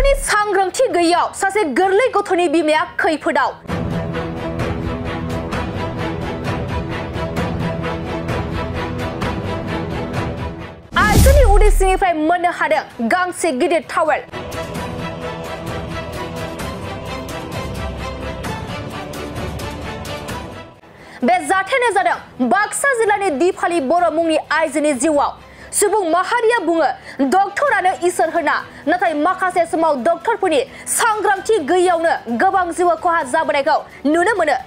डक्टरनि सांग्रांथि गैयैयाव सासे गोरलै गथ'नि बिमाया खैफोदाव आइजोनि उदै सिंनिफ्राय मोननो हादों गांसे गिदिर टावेल बे जाथायानो जादों बाक्सा जिल्लानि दिपाली बर' मुंनि आइजोनि जिउआव सुबुं माहारिया बुङो डक्टरानो इसोर होना नाथाय माखासे समाव डक्टरफोरनि सांग्रांथि गैयैयावनो गोबां जिउ खहा जाबोनायखौ नुनो मोनो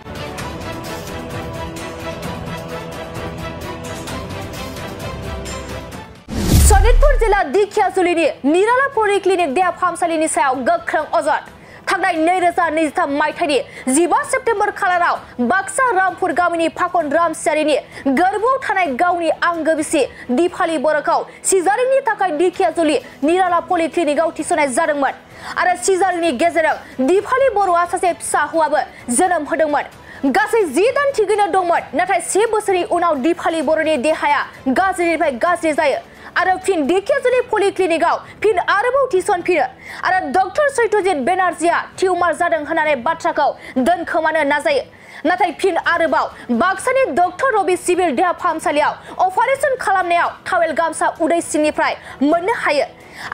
सनितपुर जिल्ला दिखियाजुलिनि निराला पलिक्लिनिक देहा फाहामसालिनि सायाव गोख्रों अजद थांनाय 2023 मायथाइनि 15 सेप्तेम्बर खालाराव बाक्सा रामपुर गामिनि फाखन रामसियारिनि गोरबोआव थानाय गावनि आंगो बिसि दिपाली बर'खौ सिजारिंनि थाखाय दिखियाजुलि निराला पलिक्लिनिकआव थिसननाय जादोंमोन आरो सिजारिंनि गेजेरजों दिपाली बर'आ सासे फिसा हौवाबो जोनोम होदोंमोन गासै 10 दान थिगैनो दंमोन नाथाय 1 बोसोरनि उनाव दिपाली बर'नि देहाया गाज्रिनिफ्राय गाज्रि जायो आरो फिन दिखियाजुलि पलिक्लिनिकआव फिन आरोबाव थिसनफिनो आरो डक्टर सत्यजित बेनार्जीआ टिउमार जादों होननानै बाथ्राखौ दोनखोमानो नाजायो नाथाय फिन आरोबाव बाक्सानि डक्टर रबि सिभिल देहा फाहामसालियाव अपारेशन खालामनायाव टावेल गामसा उदै सिंनिफ्राय मोननो हायो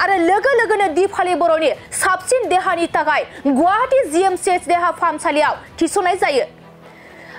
आरो लोगो लोगोनो दिपाली बर'नि साबसिन देहानि थाखाय गुवाहाटी जीएमसीएच देहा फाहामसालियाव थिसननाय जायो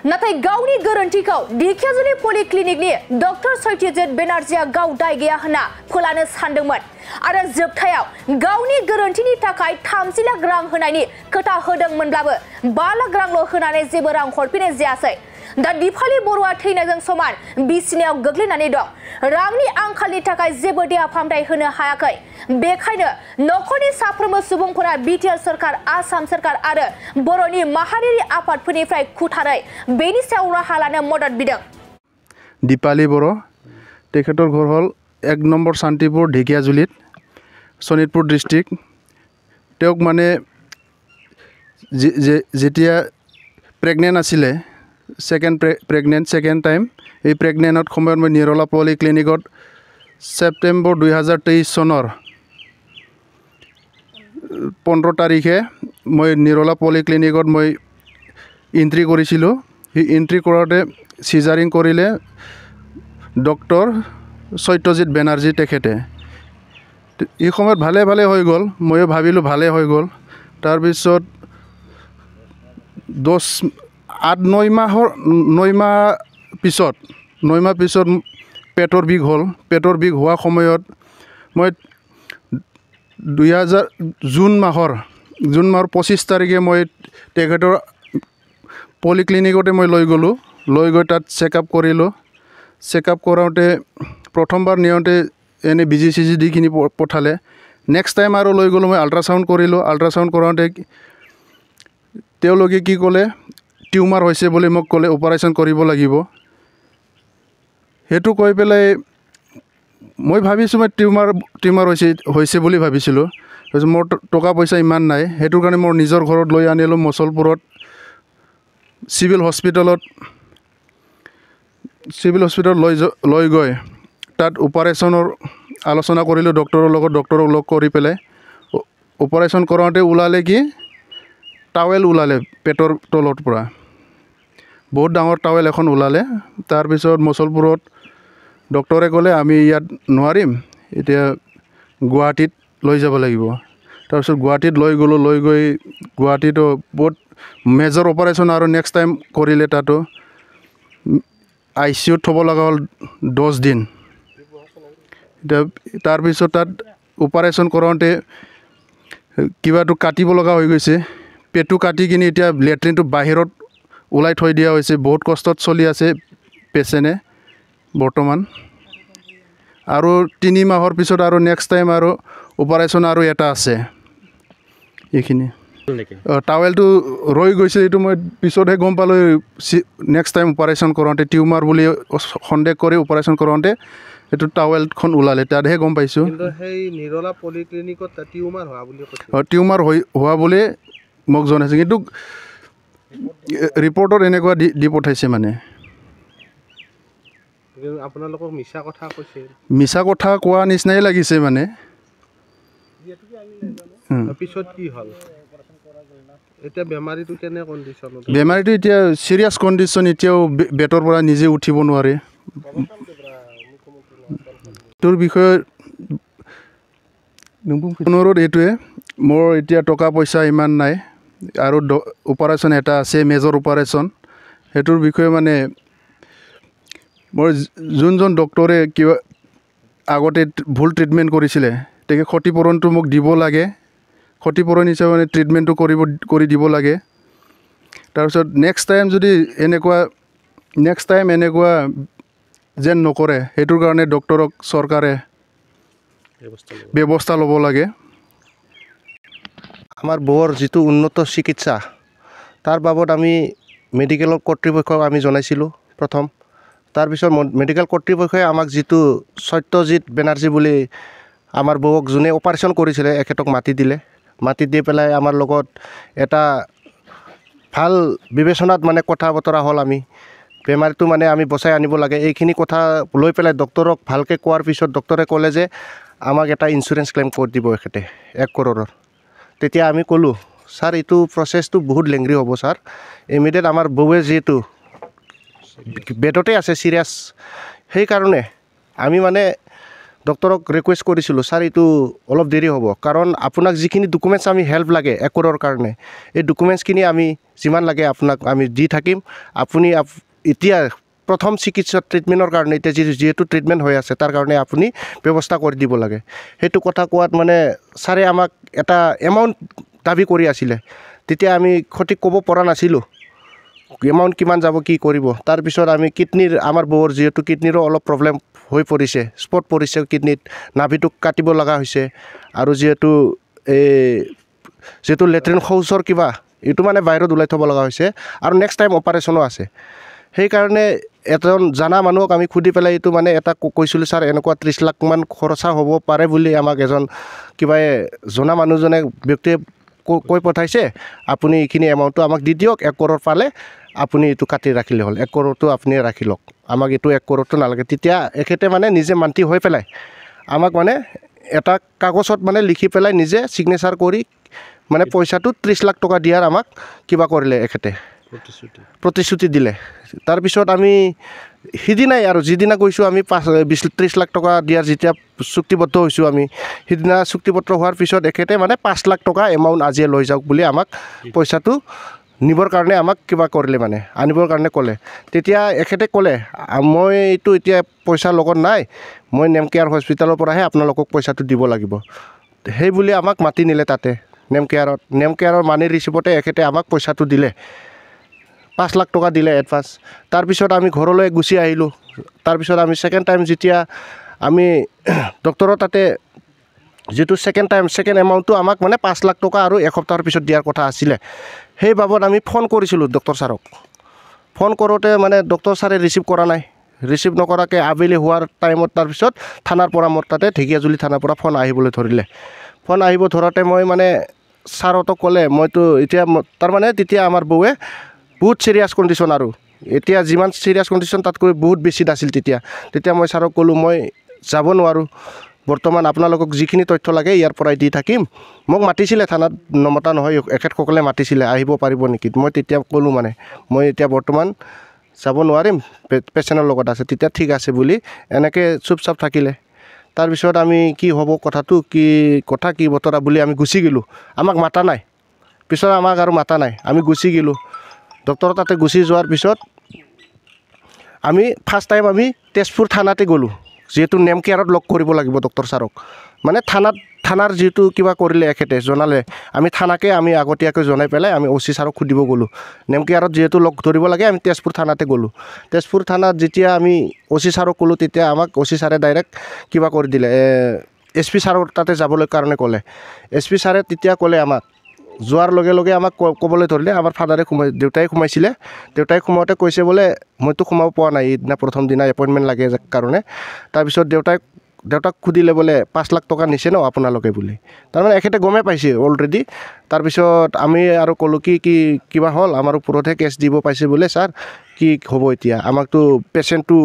नाथाय गावनि गोरोन्थिखौ दिखियाजुलि पलिक्लिनिकनि डक्टर सत्यजित बेनार्जीआ गाव दाय गैया होनना फोलानो सानदोंमोन आरो जोबथायाव गावनि गोरोन्थिनि थाखाय 30 लाख रां होनायनि खोथा होदोंमोनब्लाबो 5 लाख रांल' होनानै जेबो रां हरफिननाय जायासै दा दिपाली बर'आ थैनायजों समान बिसिनायाव गोग्लैनानै दं रांनि आंखालनि थाखाय जेबो देहा फाहामथाय होनो हायाखै बेखायनो नखरनि साफ्रोमबो सुबुंफोरा बिटिआर सरकार आसाम सरकार आरो बर'नि माहारियारि आफादफोरनिफ्राय खुथारै बेनि सायाव राहा लानो मदद बिदों दिपाली बर' तेखेतर घर हल 1 নম্বৰ शान्तिपुर ढेकियाजुलित सनितपुर डिस्ट्रिक्ट तेওক माने जेतिया प्रेगनेन्ट आছিলে सेकेंड टाइम এই প্ৰেগনেণ্টত সময়ত মই নিৰলা পলিক্লিনিকত সেপ্টেম্বৰ 2023 চনৰ 15 তাৰিখে মই নিৰলা পলিক্লিনিকত মই এন্ট্ৰি কৰিছিলোঁ এই এন্ট্ৰি কৰাতে সিজাৰিং কৰিলে ডক্টৰ সত্যজিত বেনাৰ্জী তেখেতে এই সময়ত ভালে হৈ গ'ল মই ভাবিলোঁ ভালে হৈ গ'ল তাৰ পিছত 9 মাহ পিছত পেটৰ বিষ হ'ল পেটৰ বিষ হোৱা সময়ত মই 2000 জুন মাহৰ 25 তাৰিখে মই তেখেতৰ পলিক্লিনিকতে মই লৈ গৈ তাত চেকআপ কৰিলোঁ চেকআপ কৰাওঁতে প্ৰথমবাৰ নিয়ন্তে এনে বিজি সিজি দিখিনি পঠালে নেক্সট টাইম আৰু লৈ গ'লোঁ মই আল্ট্ৰাসাউণ্ড কৰিলোঁ আল্ট্ৰাসাউণ্ড কৰাওঁতে তেওঁলোকে কি ক'লে টিউমাৰ হৈছে বুলি মোক ক'লে অপাৰেশ্যন কৰিব লাগিব হেতু কৈ পেলাই মই ভাবিছোঁ মই টিউমাৰ হৈছে বুলি ভাবিছিলোঁ মোৰ টকা পইচা ইমান নাই হেতু কাৰণে মোৰ নিজৰ ঘৰত লৈ আনিলোঁ মছলপুৰত সিভিল হস্পিটেলত লৈ গৈ তাত অপাৰেশ্যনৰ আলোচনা কৰিলোঁ ডক্টৰৰ লগ কৰি পেলাই অপাৰেশ্যন কৰাওঁতে ওলালে কি টাৱেল ওলালে পেটৰ তলৰ পৰা বহুত ডাঙৰ টাৱেল এখন ওলালে তাৰ পিছত মছলপুৰত ডক্টৰে ক'লে আমি ইয়াত নোৱাৰিম এতিয়া গুৱাহাটীত লৈ যাব লাগিব তাৰ পিছত গুৱাহাটীত লৈ গৈ গুৱাহাটীতো বহুত মেজৰ অপাৰেশ্যন আৰু নেক্সট টাইম কৰিলে তাতো আইচিইউত থ'ব লগা হ'ল 10 দিন তাৰ পিছত তাত অপাৰেশ্যন কৰাওঁতে কিবাটো কাটিব লগা হৈ গৈছে পেটু কাটি কিনে এতিয়া লেট্ৰিনটো বাহিৰত ওলাই থৈ দিয়া হৈছে বহুত কষ্টত চলি আছে পেচেণ্টে বৰ্তমান আৰু 3 মাহৰ পিছত আৰু নেক্সট টাইম আৰু অপাৰেশ্যন আৰু এটা আছে এইখিনি টাৱেলটো ৰৈ গৈছে এইটো মই পিছতহে গম পালোঁ নেক্সট টাইম অপাৰেশ্যন কৰাওঁতে টিউমাৰ বুলি সন্দেহ কৰি অপাৰেশ্যন কৰাওঁতে এইটো টাৱেলখন ওলালে তাতহে গম পাইছোঁ সেই নিৰলা পলিক্লিনিকত টিউমাৰ হোৱা বুলি মোক জনাইছে কিন্তু ৰিপৰ্টত এনেকুৱা দি পঠাইছে মানে আপোনালোকক মিছা কথা কৈছে মিছা কথা কোৱা নিচিনাই লাগিছে মানে পিছত কি হ'ল এতিয়া বেমাৰীটো কেনে কণ্ডিশ্যনত বেমাৰীটো এতিয়া চিৰিয়াছ কণ্ডিশ্যন এতিয়াও বেটৰ পৰা নিজে উঠিব নোৱাৰে তোৰ বিষয়ে অনুৰোধ এইটোৱে মোৰ এতিয়া টকা পইচা ইমান নাই আৰু অপাৰেশ্যন এটা আছে মেজৰ অপাৰেশ্যন সেইটোৰ বিষয়ে মানে মোৰ যোনজন ডক্টৰে কিবা আগতে ভুল ট্ৰিটমেণ্ট কৰিছিলে তেখেতে ক্ষতিপূৰণটো মোক দিব লাগে ক্ষতিপূৰণ হিচাপে মানে ট্ৰিটমেণ্টটো কৰি দিব লাগে তাৰপিছত নেক্সট টাইম এনেকুৱা যেন নকৰে সেইটোৰ কাৰণে ডক্টৰক চৰকাৰে ব্যৱস্থা ল'ব লাগে আমাৰ বৌৰ যিটো উন্নত চিকিৎসা তাৰ বাবদ আমি মেডিকেলৰ কৰ্তৃপক্ষক আমি জনাইছিলোঁ প্ৰথম তাৰপিছত মেডিকেল কৰ্তৃপক্ষই আমাক যিটো সত্যজিৎ বেনাৰ্জী বুলি আমাৰ বৌক যোনে অপাৰেশ্যন কৰিছিলে এখেতক মাতি দি পেলাই আমাৰ লগত এটা ভাল বিবেচনাত মানে কথা বতৰা হ'ল আমি বেমাৰীটো মানে আমি বচাই আনিব লাগে এইখিনি কথা লৈ পেলাই ডক্টৰক ভালকৈ কোৱাৰ পিছত ডক্টৰে ক'লে যে আমাক এটা ইঞ্চুৰেঞ্চ ক্লেইম কৰি দিব এখেতে 1 কৰোৰৰ তেতিয়া আমি ক'লোঁ ছাৰ এইটো প্ৰচেছটো বহুত লেংৰি হ'ব ছাৰ ইমিডিয়েট আমাৰ বৌৱে যিহেতু বেডতে আছে চিৰিয়াছ সেইকাৰণে আমি মানে ডক্টৰক ৰিকুৱেষ্ট কৰিছিলোঁ ছাৰ এইটো অলপ দেৰি হ'ব কাৰণ আপোনাক যিখিনি ডকুমেণ্টছ আমি হেল্প লাগে 1 কৰোৰৰ কাৰণে এই ডকুমেণ্টছখিনি আমি যিমান লাগে আপোনাক আমি দি থাকিম আপুনি এতিয়া প্ৰথম চিকিৎসা ট্ৰিটমেণ্টৰ কাৰণে এতিয়া যিহেতু ট্ৰিটমেণ্ট হৈ আছে তাৰ কাৰণে আপুনি ব্যৱস্থা কৰি দিব লাগে সেইটো কথা কোৱাত মানে ছাৰে আমাক এটা এমাউণ্ট দাবী কৰি আছিলে তেতিয়া আমি সঠিক ক'ব পৰা নাছিলোঁ এমাউণ্ট কিমান যাব কি কৰিব তাৰপিছত আমি আমাৰ বৌৰ যিহেতু কিডনীৰো অলপ প্ৰব্লেম হৈ পৰিছে স্পট পৰিছে কিডনীত নাভিটো কাটিব লগা হৈছে আৰু যিহেতু লেট্ৰিন শৌচৰ কিবা এইটো মানে বাহিৰত ওলাই থ'ব লগা হৈছে আৰু নেক্সট টাইম অপাৰেশ্যনো আছে সেইকাৰণে এজন জানা মানুহক আমি সুধি পেলাই এইটো মানে এটা কৈছিলোঁ ছাৰ এনেকুৱা 30 লাখমান খৰচা হ'ব পাৰে বুলি আমাক এজন কিবা জনা মানুহজনে ব্যক্তিয়ে কৈ পঠাইছে আপুনি এইখিনি এমাউণ্টটো আমাক দি দিয়ক 1 কৰোৰ পালে আপুনি এইটো কাটি ৰাখিলে হ'ল 1 কৰোৰটো আপুনি ৰাখি লওক আমাক এইটো 1 কৰোৰটো নালাগে তেতিয়া এখেতে মানে নিজে মান্তি হৈ পেলাই আমাক মানে এটা কাগজত মানে লিখি পেলাই নিজে ছিগনেচাৰ কৰি মানে পইচাটো 30 লাখ টকা দিয়াৰ আমাক কিবা কৰিলে এখেতে প্ৰতিশ্ৰুতি দিলে তাৰপিছত আমি সিদিনাই আৰু যিদিনা গৈছোঁ আমি 30 লাখ টকা দিয়াৰ যেতিয়া চুক্তিবদ্ধ হৈছোঁ আমি সিদিনা চুক্তিপত্ৰ হোৱাৰ পিছত এখেতে মানে 5 লাখ টকা এমাউণ্ট আজিয়ে লৈ যাওক বুলি আমাক পইচাটো নিবৰ কাৰণে আমাক কিবা কৰিলে মানে আনিবৰ কাৰণে ক'লে তেতিয়া এখেতে ক'লে মইতো এতিয়া পইচা লগত নাই মই নেমকেয়াৰ হস্পিটেলৰ পৰাহে আপোনালোকক পইচাটো দিব লাগিব সেই বুলি আমাক মাতি নিলে তাতে নেমকেয়াৰৰ মানি ৰিচিপ্টতে এখেতে আমাক পইচাটো দিলে 5 লাখ টকা দিলে এডভান্স তাৰপিছত আমি ঘৰলৈ গুচি আহিলোঁ তাৰপিছত আমি ছেকেণ্ড টাইম যেতিয়া আমি ডক্টৰৰ তাতে যিটো ছেকেণ্ড এমাউণ্টটো আমাক মানে 5 লাখ টকা আৰু এসপ্তাহৰ পিছত দিয়াৰ কথা আছিলে সেই বাবদ আমি ফোন কৰিছিলোঁ ডক্টৰ ছাৰক ফোন কৰোঁতে মানে ডক্টৰ ছাৰে ৰিচিভ নকৰাকৈ আবেলি হোৱাৰ টাইমত তাৰপিছত থানাৰ পৰা মোৰ তাতে ঢেকীয়াজুলি থানাৰ পৰা ফোন আহিবলৈ ধৰিলে ফোন আহিব ধৰোঁতে মই মানে ছাৰহঁতক ক'লে মইতো এতিয়া তাৰমানে তেতিয়া আমাৰ বৌৱে বহুত চিৰিয়াছ কণ্ডিশ্যন আৰু এতিয়া যিমান চিৰিয়াছ কণ্ডিশ্যন তাতকৈ বহুত বেছি নাছিল তেতিয়া মই ছাৰক ক'লোঁ মই যাব নোৱাৰোঁ বৰ্তমান আপোনালোকক যিখিনি তথ্য লাগে ইয়াৰ পৰাই দি থাকিম মোক মাতিছিলে থানাত নমতা নহয় এখেতসকলে মাতিছিলে আহিব পাৰিব নেকি মই তেতিয়া ক'লোঁ মানে মই এতিয়া বৰ্তমান যাব নোৱাৰিম পেচেণ্টৰ লগত আছে তেতিয়া ঠিক আছে বুলি এনেকৈ চুপচাপ থাকিলে তাৰপিছত আমি কি হ'ব কথাটো কি বতৰা বুলি আমি গুচি গ'লোঁ আমাক মাতা নাই পিছত আমাক আৰু মাতা নাই আমি গুচি গ'লোঁ ডক্টৰৰ তাতে গুচি যোৱাৰ পিছত আমি ফাৰ্ষ্ট টাইম আমি তেজপুৰ থানাতে গ'লোঁ যিহেতু নেমকেয়াৰত লগ কৰিব লাগিব ডক্টৰ ছাৰক মানে থানাৰ যিটো কিবা কৰিলে এখেতে জনালে আমি থানাকে আমি আগতীয়াকৈ জনাই পেলাই আমি OC ছাৰক সুধিব গ'লোঁ নেমকেয়াৰত যিহেতু লগ ধৰিব লাগে আমি তেজপুৰ থানাতে গ'লোঁ তেজপুৰ থানাত যেতিয়া আমি OC ছাৰক ক'লোঁ তেতিয়া আমাক OC ছাৰে ডাইৰেক্ট কিবা কৰি দিলে SP ছাৰৰ তাতে যাবলৈ কাৰণে ক'লে SP ছাৰে তেতিয়া ক'লে আমাক যোৱাৰ লগে লগে আমাক ক'বলৈ ধৰিলে আমাৰ দেউতাই সোমাইছিলে দেউতাই সোমাওঁতে কৈছে বোলে মইতো সোমাব পৰা নাই এইদিনা প্ৰথম দিনা এপইণ্টমেণ্ট লাগে তাৰকাৰণে তাৰপিছত দেউতাক সুধিলে বোলে 5 লাখ টকা নিছে ন আপোনালোকে বুলি তাৰমানে এখেতে গমেই পাইছে অলৰেডি তাৰপিছত আমি আৰু ক'লোঁ কিবা হ'ল আমাৰ ওপৰতহে কেছ দিব পাইছে বোলে ছাৰ কি হ'ব এতিয়া আমাকতো পেচেণ্টটো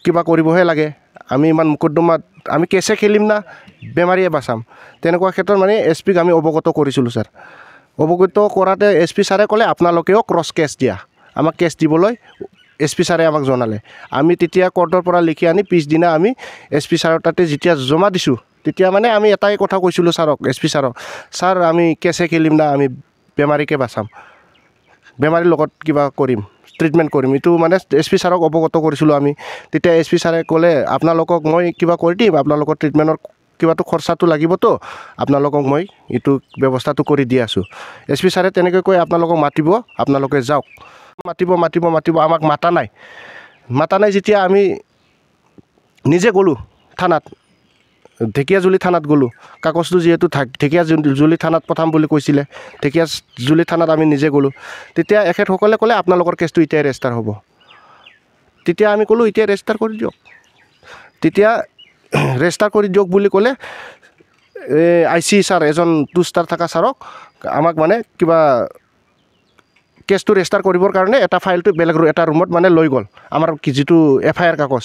কিবা কৰিবহে লাগে আমি ইমান মোকদ্দমাত আমি কেছে খেলিম না বেমাৰীয়ে বাচাম তেনেকুৱা ক্ষেত্ৰত মানে SP-ক আমি অৱগত কৰিছিলোঁ ছাৰ অৱগত কৰাতে SP ছাৰে ক'লে আপোনালোকেও ক্ৰছ কেছ দিয়া আমাক কেছ দিবলৈ SP ছাৰে আমাক জনালে আমি তেতিয়া কোৰ্টৰ পৰা লিখি আনি পিছদিনা আমি SP ছাৰৰ তাতে যেতিয়া জমা দিছোঁ তেতিয়া মানে আমি এটাই কথা কৈছিলোঁ ছাৰক SP ছাৰক ছাৰ আমি কেছে খেলিম না আমি বেমাৰীকে বাচাম বেমাৰীৰ লগত কিবা কৰিম ট্ৰিটমেণ্ট কৰিম এইটো মানে SP ছাৰক অৱগত কৰিছিলোঁ আমি তেতিয়া SP ছাৰে ক'লে আপোনালোকক মই কিবা কৰি দিম আপোনালোকৰ ট্ৰিটমেণ্টৰ কিবাটো খৰচাটো লাগিবতো আপোনালোকক মই এইটো ব্যৱস্থাটো কৰি দি আছোঁ SP ছাৰে তেনেকৈ কৈ আপোনালোকক মাতিব আপোনালোকে যাওক মাতিব আমাক মাতা নাই যেতিয়া আমি নিজে গ'লোঁ থানাত ঢেকীয়াজুলি থানাত গ'লোঁ কাগজটো যিহেতু ঢেকীয়াজুলি থানাত পঠাম বুলি কৈছিলে ঢেকীয়াজুলি থানাত আমি নিজে গ'লোঁ তেতিয়া এখেতসকলে ক'লে আপোনালোকৰ কেছটো এতিয়াই ৰেজিষ্টাৰ হ'ব তেতিয়া আমি ক'লোঁ এতিয়া ৰেজিষ্টাৰ কৰি দিয়ক তেতিয়া ৰেজিষ্টাৰ কৰি দিয়ক বুলি ক'লে IC ছাৰ এজন 2 ষ্টাৰ থকা ছাৰক আমাক মানে কিবা কেছটো ৰেজিষ্টাৰ কৰিবৰ কাৰণে এটা ফাইলটো বেলেগ এটা ৰুমত মানে লৈ গ'ল আমাৰ যিটো FIR কাগজ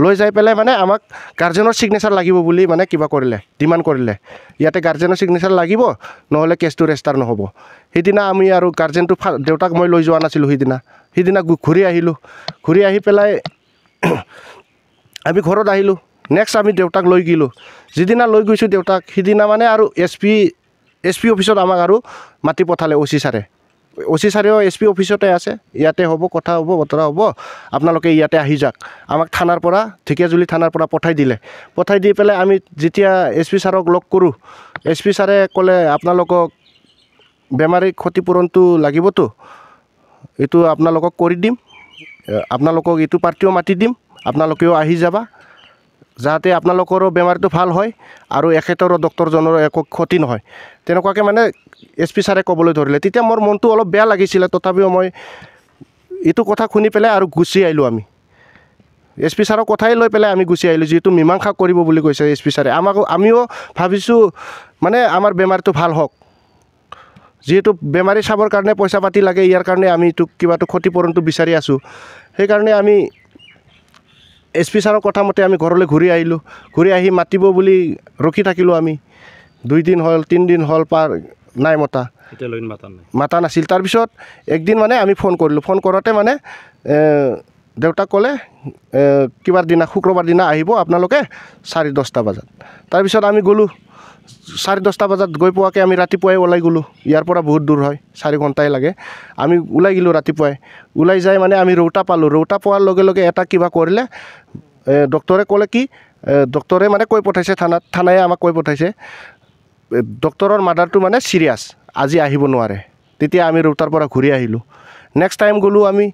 লৈ যাই পেলাই মানে আমাক গাৰ্জেনৰ ছিগনেচাৰ লাগিব বুলি মানে কিবা কৰিলে ডিমাণ্ড কৰিলে ইয়াতে গাৰ্জেনৰ ছিগনেচাৰ লাগিব নহ'লে কেছটো ৰেজিষ্টাৰ নহ'ব সেইদিনা আমি আৰু গাৰ্জেনটো দেউতাক মই লৈ যোৱা নাছিলোঁ সেইদিনা ঘূৰি আহিলোঁ ঘূৰি আহি পেলাই আমি ঘৰত আহিলোঁ নেক্সট আমি দেউতাক লৈ গ'লোঁ যিদিনা লৈ গৈছোঁ দেউতাক সিদিনা মানে আৰু SP অফিচত আমাক আৰু মাতি পঠালে OC ছাৰেও SP অফিচতে আছে ইয়াতে হ'ব কথা হ'ব বতৰা হ'ব আপোনালোকে ইয়াতে আহি যাওক আমাক থানাৰ পৰা ঢেকীয়াজুলি থানাৰ পৰা পঠাই দি পেলাই আমি যেতিয়া SP ছাৰক লগ কৰোঁ SP ছাৰে ক'লে আপোনালোকক বেমাৰীৰ ক্ষতিপূৰণটো লাগিবতো এইটো আপোনালোকক কৰি দিম আপোনালোকক এইটো পাৰ্টিও মাতি দিম আপোনালোকেও আহি যাবা যাতে আপোনালোকৰো বেমাৰটো ভাল হয় আৰু এখেতৰো ডক্টৰজনৰ একো ক্ষতি নহয় তেনেকুৱাকৈ মানে SP ছাৰে ক'বলৈ ধৰিলে তেতিয়া মোৰ মনটো অলপ বেয়া লাগিছিলে তথাপিও মই এইটো কথা শুনি পেলাই আৰু গুচি আহিলোঁ আমি SP ছাৰৰ কথাই লৈ পেলাই আমি গুচি আহিলোঁ যিহেতু মীমাংসা কৰিব বুলি কৈছে SP ছাৰে আমিও ভাবিছোঁ মানে আমাৰ বেমাৰটো ভাল হওক যিহেতু বেমাৰী চাবৰ কাৰণে পইচা পাতি লাগে ইয়াৰ কাৰণে আমি এইটো কিবাটো ক্ষতিপূৰণটো বিচাৰি আছোঁ সেইকাৰণে আমি SP ছাৰৰ কথা মতে আমি ঘৰলৈ ঘূৰি আহি মাতিব বুলি ৰখি থাকিলোঁ আমি 2 দিন হ'ল 3 দিন হ'ল পাৰ নাই মাতা নাছিল তাৰপিছত একদিন মানে আমি ফোন কৰোঁতে মানে দেউতাক ক'লে কিবাৰ দিনা শুক্ৰবাৰ দিনা আহিব আপোনালোকে 10:30 বজাত তাৰপিছত আমি গ'লোঁ 10:30 বজাত গৈ পোৱাকৈ আমি ৰাতিপুৱাই ওলাই গ'লোঁ ইয়াৰ পৰা বহুত দূৰ হয় 4 ঘণ্টাই লাগে আমি ওলাই গ'লোঁ ৰাতিপুৱাই ওলাই যাই মানে আমি ৰৌতা পোৱাৰ লগে লগে এটা কিবা কৰিলে ডক্টৰে ক'লে কি ডক্টৰে মানে কৈ পঠাইছে থানাই আমাক কৈ পঠাইছে ডক্টৰৰ মাদাৰটো মানে চিৰিয়াছ আজি আহিব নোৱাৰে তেতিয়া আমি ৰৌতাৰ পৰা ঘূৰি আহিলোঁ নেক্সট টাইম গ'লোঁ আমি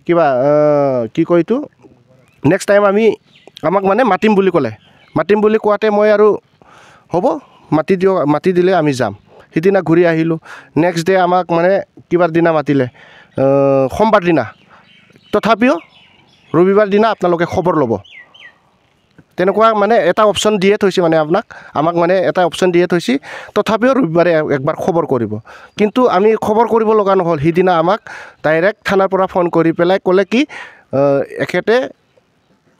কিবা কি কয় এইটো নেক্সট টাইম আমাক মানে মাতিম বুলি কোৱাতে মই আৰু হ'ব মাতি দিলে আমি যাম সিদিনা ঘূৰি আহিলোঁ নেক্সট ডে আমাক মানে কিবাৰ দিনা মাতিলে সোমবাৰ দিনা তথাপিও ৰবিবাৰ দিনা আপোনালোকে খবৰ ল'ব তেনেকুৱা মানে এটা অপশ্যন দিয়ে থৈছে মানে আমাক মানে এটা অপশ্যন দিয়ে থৈছে তথাপিও ৰবিবাৰে একবাৰ খবৰ কৰিব কিন্তু আমি খবৰ কৰিব লগা নহ'ল সিদিনা আমাক ডাইৰেক্ট থানাৰ পৰা ফোন কৰি পেলাই ক'লে কি এখেতে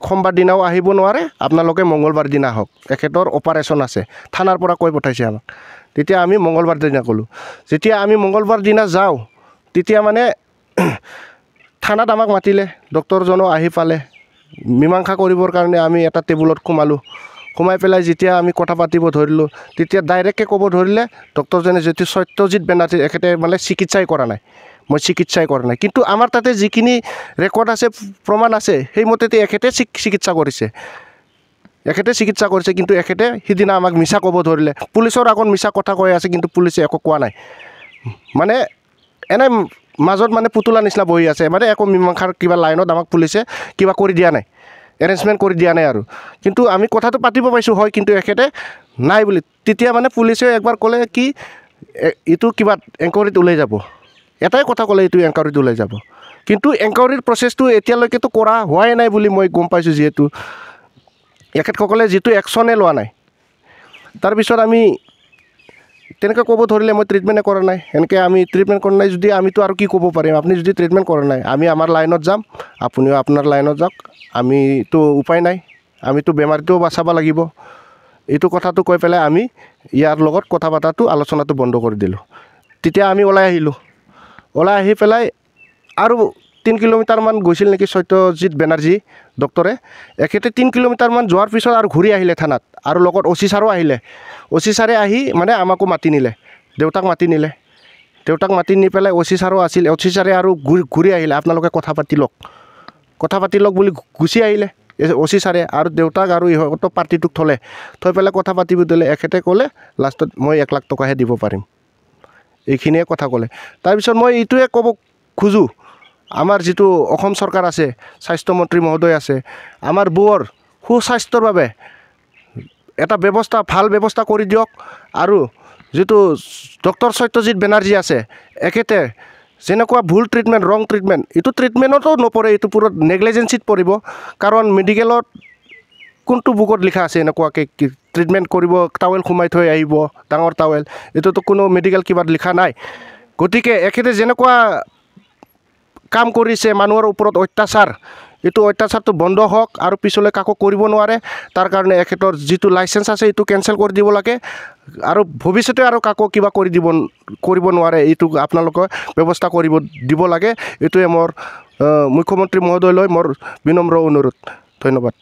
সোমবাৰ দিনাও আহিব নোৱাৰে আপোনালোকে মঙ্গলবাৰ দিনা আহক এখেতৰ অপাৰেশ্যন আছে থানাৰ পৰা কৈ পঠাইছে আমাক তেতিয়া আমি মঙ্গলবাৰ দিনা ক'লোঁ যেতিয়া আমি মঙ্গলবাৰ দিনা যাওঁ তেতিয়া মানে থানাত আমাক মাতিলে ডক্টৰজনো আহি পালে মীমাংসা কৰিবৰ কাৰণে আমি এটা টেবুলত সোমাই পেলাই যেতিয়া আমি কথা পাতিব ধৰিলোঁ তেতিয়া ডাইৰেক্টকৈ ক'ব ধৰিলে ডক্টৰজনে যদি সত্যজিৎ বেনাৰ্জী এখেতে মানে চিকিৎসাই কৰা নাই কিন্তু আমাৰ তাতে যিখিনি ৰেকৰ্ড আছে প্ৰমাণ আছে সেইমতে এখেতে চিকিৎসা কৰিছে কিন্তু এখেতে সিদিনা আমাক মিছা ক'ব ধৰিলে পুলিচৰ আগত মিছা কথা কৈ আছে কিন্তু পুলিচে একো কোৱা নাই মানে এনে মাজত মানে পুতলা নিচিনা বহি আছে মানে একো মীমাংসাৰ কিবা লাইনত আমাক পুলিচে কিবা কৰি দিয়া নাই এৰেঞ্জমেণ্ট কৰি দিয়া নাই আৰু কিন্তু আমি কথাটো পাতিব পাইছোঁ হয় কিন্তু এখেতে নাই বুলি তেতিয়া মানে পুলিচে একবাৰ ক'লে কি এইটো কিবা এংকুৱাৰীত ওলাই যাব এটাই কথা ক'লে এইটো এংকুৱাৰীত ওলাই যাব কিন্তু এংকুৱাৰীৰ প্ৰচেছটো এতিয়ালৈকেতো কৰা হোৱাই নাই বুলি মই গম পাইছোঁ যিহেতু এখেতসকলে যিটো একশ্যনে লোৱা নাই তাৰপিছত আমি তেনেকৈ ক'ব ধৰিলে মই ট্ৰিটমেণ্টে কৰা নাই এনেকৈ আমি ট্ৰিটমেণ্ট কৰা নাই যদি আমিতো আৰু কি ক'ব পাৰিম আপুনি যদি ট্ৰিটমেণ্ট কৰা নাই আমি আমাৰ লাইনত যাম আপুনিও আপোনাৰ লাইনত যাওক আমিতো উপায় নাই আমিতো বেমাৰীটোও বাচাব লাগিব এইটো কথাটো কৈ পেলাই আমি ইয়াৰ লগত কথা পতাটো আলোচনাটো বন্ধ কৰি দিলোঁ তেতিয়া আমি ওলাই আহিলোঁ ওলাই আহি পেলাই আৰু 3 কিলোমিটাৰমান গৈছিল নেকি সত্যজিৎ বেনাৰ্জী ডক্টৰে এখেতে 3 কিলোমিটাৰমান যোৱাৰ পিছত আৰু ঘূৰি আহিলে থানাত আৰু লগত অচি ছাৰো আহিলে অচি ছাৰে আহি মানে আমাকো মাতি নিলে দেউতাক মাতি নিলে দেউতাক মাতি নি পেলাই অচি ছাৰো আছিল অচি ছাৰে আৰু ঘূৰি আহিলে আপোনালোকে কথা পাতি লওক বুলি গুচি আহিলে অচি ছাৰে আৰু দেউতাক আৰু ইহঁত পাৰ্টিটোক থৈ পেলাই কথা পাতিব দিলে এখেতে ক'লে লাষ্টত মই 1 লাখ টকাহে দিব পাৰিম এইখিনিয়ে কথা ক'লে তাৰপিছত মই এইটোৱে ক'ব খোজোঁ আমাৰ যিটো অসম চৰকাৰ আছে স্বাস্থ্যমন্ত্ৰী মহোদয় আছে আমাৰ বৌৰ সুস্বাস্থ্যৰ বাবে এটা ব্যৱস্থা ভাল ব্যৱস্থা কৰি দিয়ক আৰু যিটো ডক্টৰ সত্যজিৎ বেনাৰ্জী আছে এখেতে যেনেকুৱা ভুল ট্ৰিটমেণ্ট ৰং ট্ৰিটমেণ্ট এইটো ট্ৰিটমেণ্টতো নপৰে এইটো পুৰা নেগলিজেঞ্চিত পৰিব কাৰণ মেডিকেলত কোনটো বুকত লিখা আছে এনেকুৱাকৈ ট্ৰিটমেণ্ট কৰিব টাৱেল সোমাই থৈ আহিব ডাঙৰ টাৱেল এইটোতো কোনো মেডিকেল কিবা লিখা নাই গতিকে এখেতে যেনেকুৱা কাম কৰিছে মানুহৰ ওপৰত অত্যাচাৰ এইটো অত্যাচাৰটো বন্ধ হওক আৰু পিছলৈ কাকো কৰিব নোৱাৰে তাৰ কাৰণে এখেতৰ যিটো লাইচেঞ্চ আছে এইটো কেঞ্চেল কৰি দিব লাগে আৰু ভৱিষ্যতে আৰু কাকো কিবা কৰিব নোৱাৰে এইটো আপোনালোকে ব্যৱস্থা কৰিব দিব লাগে এইটোৱে মোৰ মুখ্যমন্ত্ৰী মহোদয়লৈ মোৰ বিনম্ৰ অনুৰোধ ধন্যবাদ